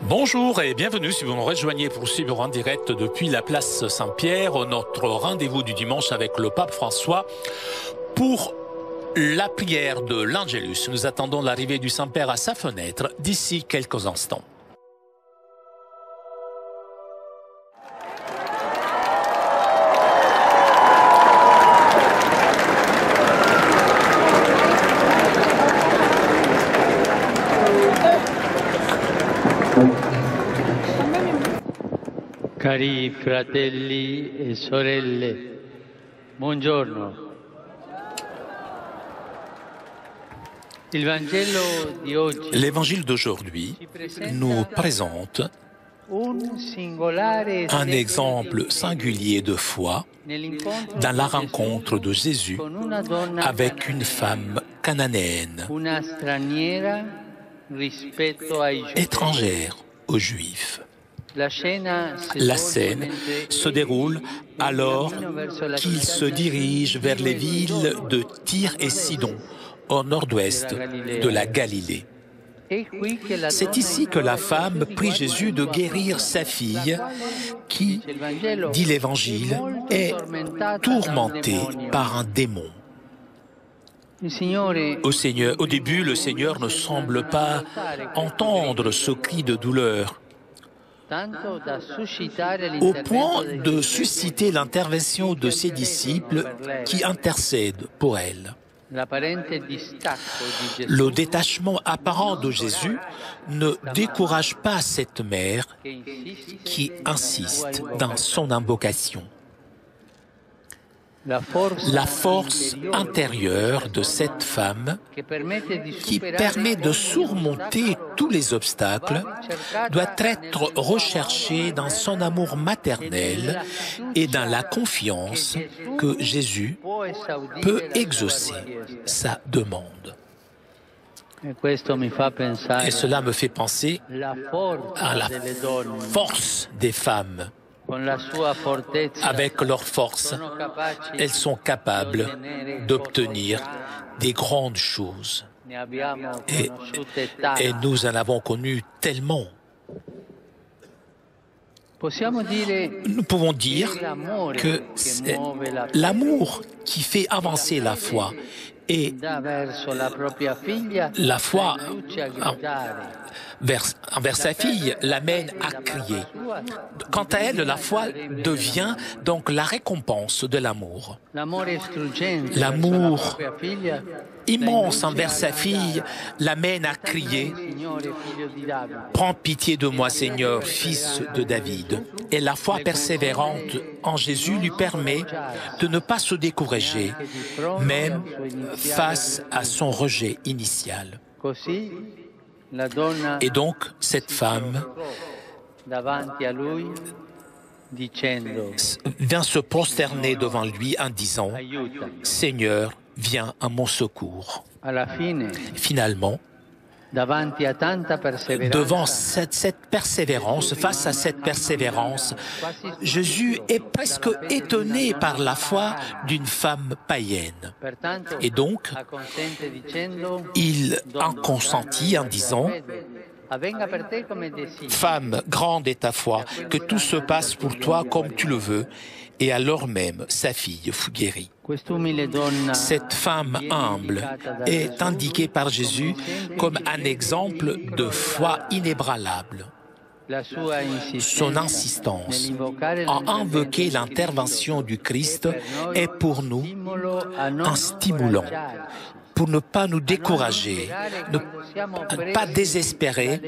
Bonjour et bienvenue si vous nous rejoignez pour suivre en direct depuis la place Saint-Pierre, notre rendez-vous du dimanche avec le pape François pour la prière de l'Angélus. Nous attendons l'arrivée du Saint-Père à sa fenêtre d'ici quelques instants. Cari fratelli e sorelle, buongiorno. L'évangile d'aujourd'hui nous présente un exemple singulier de foi dans la rencontre de Jésus avec une femme cananéenne, étrangère aux Juifs. La scène se déroule alors qu'il se dirige vers les villes de Tyr et Sidon, au nord-ouest de la Galilée. C'est ici que la femme prie Jésus de guérir sa fille qui, dit l'Évangile, est tourmentée par un démon. Au début, le Seigneur ne semble pas entendre ce cri de douleur, au point de susciter l'intervention de ses disciples qui intercèdent pour elle. Le détachement apparent de Jésus ne décourage pas cette mère qui insiste dans son invocation. La force intérieure de cette femme, qui permet de surmonter tous les obstacles, doit être recherchée dans son amour maternel et dans la confiance que Jésus peut exaucer sa demande. Et cela me fait penser à la force des femmes. Avec leur force, elles sont capables d'obtenir des grandes choses. Et nous en avons connu tellement. Nous pouvons dire que c'est l'amour qui fait avancer la foi. Et la foi envers sa fille l'amène à crier. Quant à elle, la foi devient donc la récompense de l'amour. L'amour immense envers sa fille l'amène à crier « Prends pitié de moi, Seigneur, fils de David ». Et la foi persévérante en Jésus lui permet de ne pas se décourager, même face à son rejet initial. Et donc, cette femme vient se prosterner devant lui en disant « Seigneur, viens à mon secours ». Finalement, devant cette persévérance, face à cette persévérance, Jésus est presque étonné par la foi d'une femme païenne. Et donc, il en consentit en disant « Femme, grande est ta foi, que tout se passe pour toi comme tu le veux. » Et alors même, sa fille fut guérie. Cette femme humble est indiquée par Jésus comme un exemple de foi inébranlable. Son insistance à invoquer l'intervention du Christ est pour nous un stimulant pour ne pas nous décourager, ne pas désespérer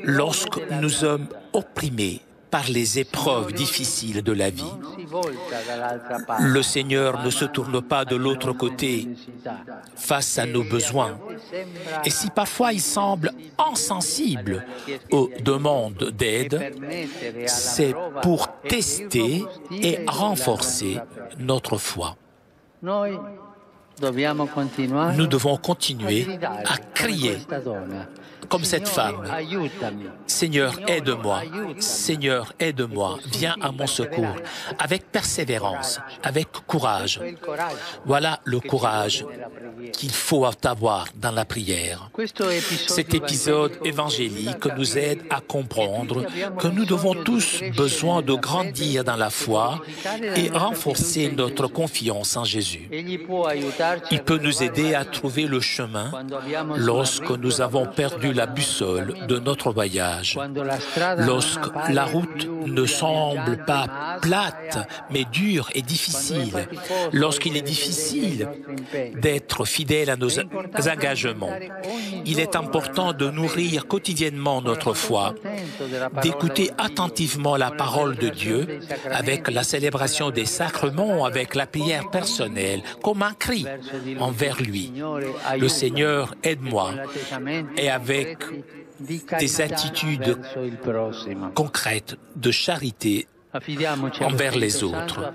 lorsque nous sommes opprimés par les épreuves difficiles de la vie. Le Seigneur ne se tourne pas de l'autre côté face à nos besoins. Et si parfois il semble insensible aux demandes d'aide, c'est pour tester et renforcer notre foi. Nous devons continuer à crier comme cette femme. Seigneur, aide-moi. Seigneur, aide-moi. Viens à mon secours. Avec persévérance, avec courage. Voilà le courage qu'il faut avoir dans la prière. Cet épisode évangélique nous aide à comprendre que nous devons tous besoin de grandir dans la foi et renforcer notre confiance en Jésus. Il peut nous aider à trouver le chemin lorsque nous avons perdu la boussole de notre voyage, lorsque la route ne semble pas plate, mais dure et difficile, lorsqu'il est difficile d'être fidèle à nos engagements. Il est important de nourrir quotidiennement notre foi, d'écouter attentivement la parole de Dieu avec la célébration des sacrements, avec la prière personnelle, comme un cri envers lui. Le Seigneur, aide-moi, et avec des attitudes concrètes de charité envers les autres.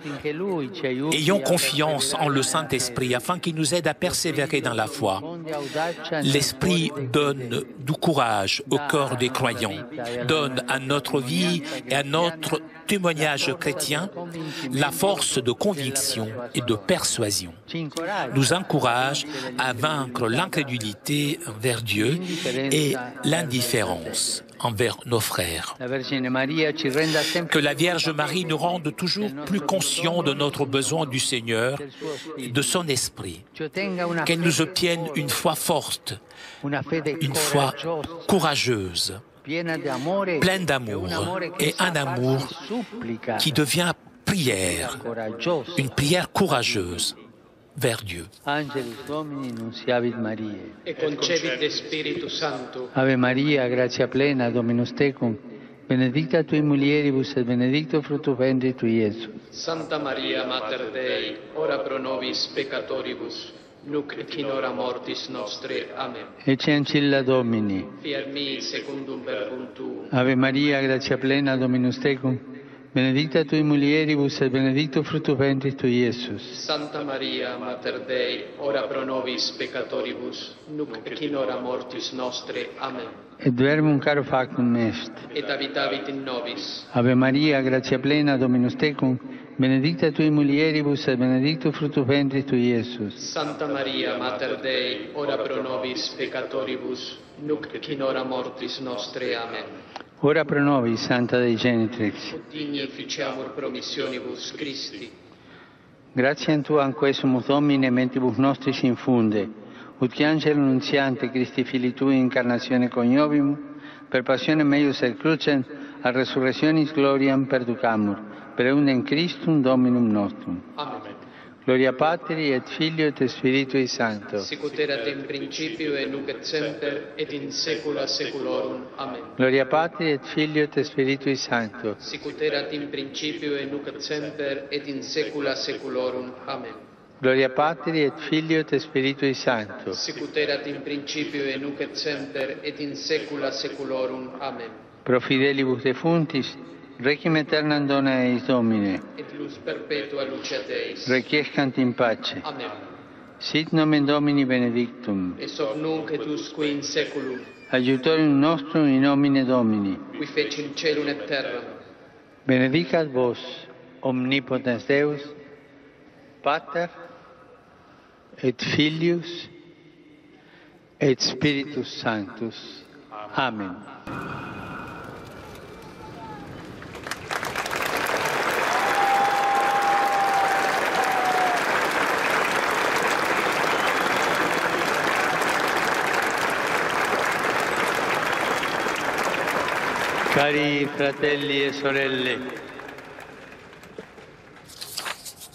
Ayons confiance en le Saint-Esprit afin qu'il nous aide à persévérer dans la foi. L'Esprit donne du courage au cœur des croyants, donne à notre vie et à notre témoignage chrétien la force de conviction et de persuasion. Nous encourage à vaincre l'incrédulité envers Dieu et l'indifférence envers nos frères. Que la Vierge Marie nous rende toujours plus conscients de notre besoin du Seigneur et de son Esprit. Qu'elle nous obtienne une foi forte, une foi courageuse, pleine d'amour et un amour qui devient prière, une prière courageuse vers Dieu. Angelus Domini nunciavit Mariae. E concebit de Spiritu Sancto. Ave Maria, gratia plena, Dominus tecum, benedicta tui mulieribus et benedictus fructus ventris tui, Iesus. Santa Maria, Mater Dei, ora pro nobis peccatoribus, nunc et in hora mortis nostre. Amen. Ecce ancilla Domini. Fiat mi secundum verbum tuum. Ave Maria, gratia plena, Dominus tecum, benedicta tui mulieribus et benedictus fructus ventris tui, Iesus. Santa Maria, Mater Dei, ora pro nobis peccatoribus, nunc et in hora mortis nostre. Amen. Et verbum caro factum est. Et habitavit in nobis. Ave Maria, gratia plena, Dominus tecum, benedicta tui mulieribus et benedictus fructus ventris tui, Iesus. Santa Maria, Mater Dei, ora pro nobis peccatoribus, nunc et in hora mortis nostre. Amen. Ora pro nobis, Santa Dei Genitrix. Digni efficiamur promissionibus Christi. Gratiam Tuam quesumus Domine mentibus nostris infunde, ut qui angelo nuntiante Christi Filii Tui incarnatione coniovimus, per passionem eius et crucem, a resurrectionis gloriam perducamur, per eundem Christum Dominum nostrum. Amen. Gloria Patri et Filio et Spiritui Sancto. Sicut erat in principio et nunc et semper et in saecula saeculorum. Amen. Gloria Patri et Filio et Spiritui Sancto. Sicut erat in principio et nunc et semper et in saecula saeculorum. Amen. Gloria Patri et Filio et Spiritui Sancto. Sicut erat in principio et nunc et semper et in saecula saeculorum. Amen. Pro fidelibus defunctis, requiem aeternam dona eis Domine. Et lux perpetua luceat eis. Requiescant in pace. Amen. Sit nomen Domini benedictum. Et hoc nunc et usque in saeculum, Aiutorium nostrum in nomine Domini. qui fecit caelum et terram. Benedicat vos, omnipotens Deus, Pater, et Filius, et Spiritus Sanctus. Amen. Cari fratelli e sorelle,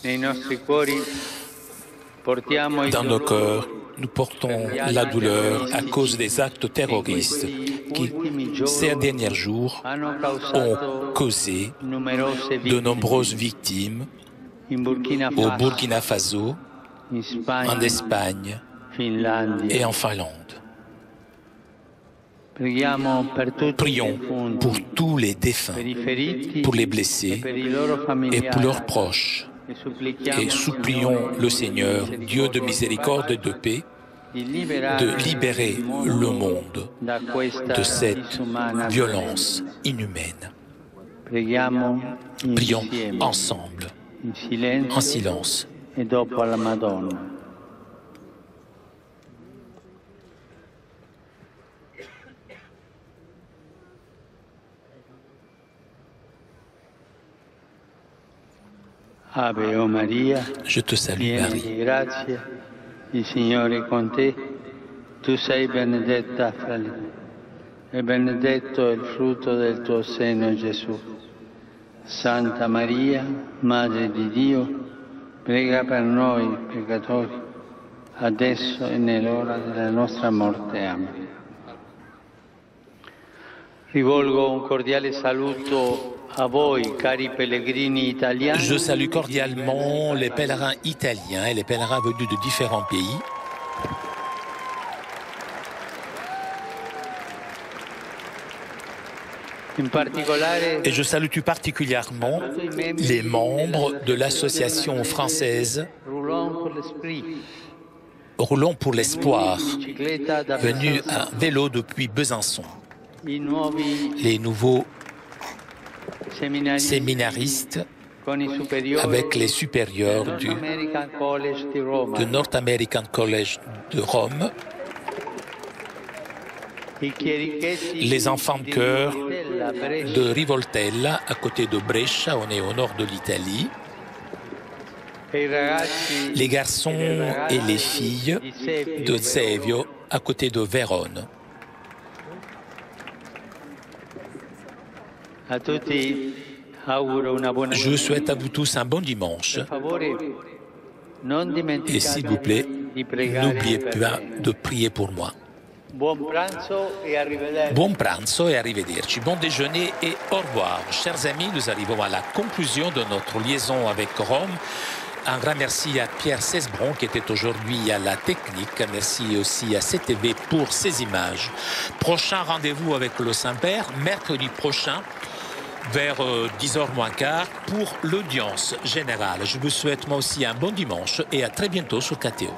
nei nostri cuori portiamo Dans nos cœurs, nous portons la douleur à cause des actes terroristes qui, ces derniers jours, ont causé de nombreuses victimes au Burkina Faso, en Espagne et en Finlande. Prions pour tous les défunts, pour les blessés et pour leurs proches. Et supplions le Seigneur, Dieu de miséricorde et de paix, de libérer le monde de cette violence inhumaine. Prions ensemble, en silence. E dopo alla Madonna. Ave o Maria, je te salue Marie. Grazie, il Signore è con te, tu sei benedetta fra le donne, e benedetto è il frutto del tuo seno, Gesù. Santa Maria, Madre di Dio, prega per noi peccatori, adesso e nell'ora della nostra morte. Amen. Rivolgo un cordiale saluto a voi, cari pellegrini italiani. Je salue cordialement les pèlerins italiens et les pèlerins venus de différents pays. Et je salue tout particulièrement les membres de l'association française Roulons pour l'espoir, venus à vélo depuis Besançon. Les nouveaux séminaristes avec les supérieurs du North American College de Rome, les enfants de chœur de Rivoltella à côté de Brescia, on est au nord de l'Italie, les garçons et les filles de Zevio à côté de Vérone. Je souhaite à vous tous un bon dimanche. Et s'il vous plaît, n'oubliez pas de prier pour moi. Buon pranzo et arrivederci. Bon déjeuner et au revoir. Chers amis, nous arrivons à la conclusion de notre liaison avec Rome. Un grand merci à Pierre Cesbron qui était aujourd'hui à la technique. Merci aussi à CTV pour ces images. Prochain rendez-vous avec le Saint-Père, mercredi prochain, vers 10h moins quart, pour l'audience générale. Je vous souhaite moi aussi un bon dimanche et à très bientôt sur KTO.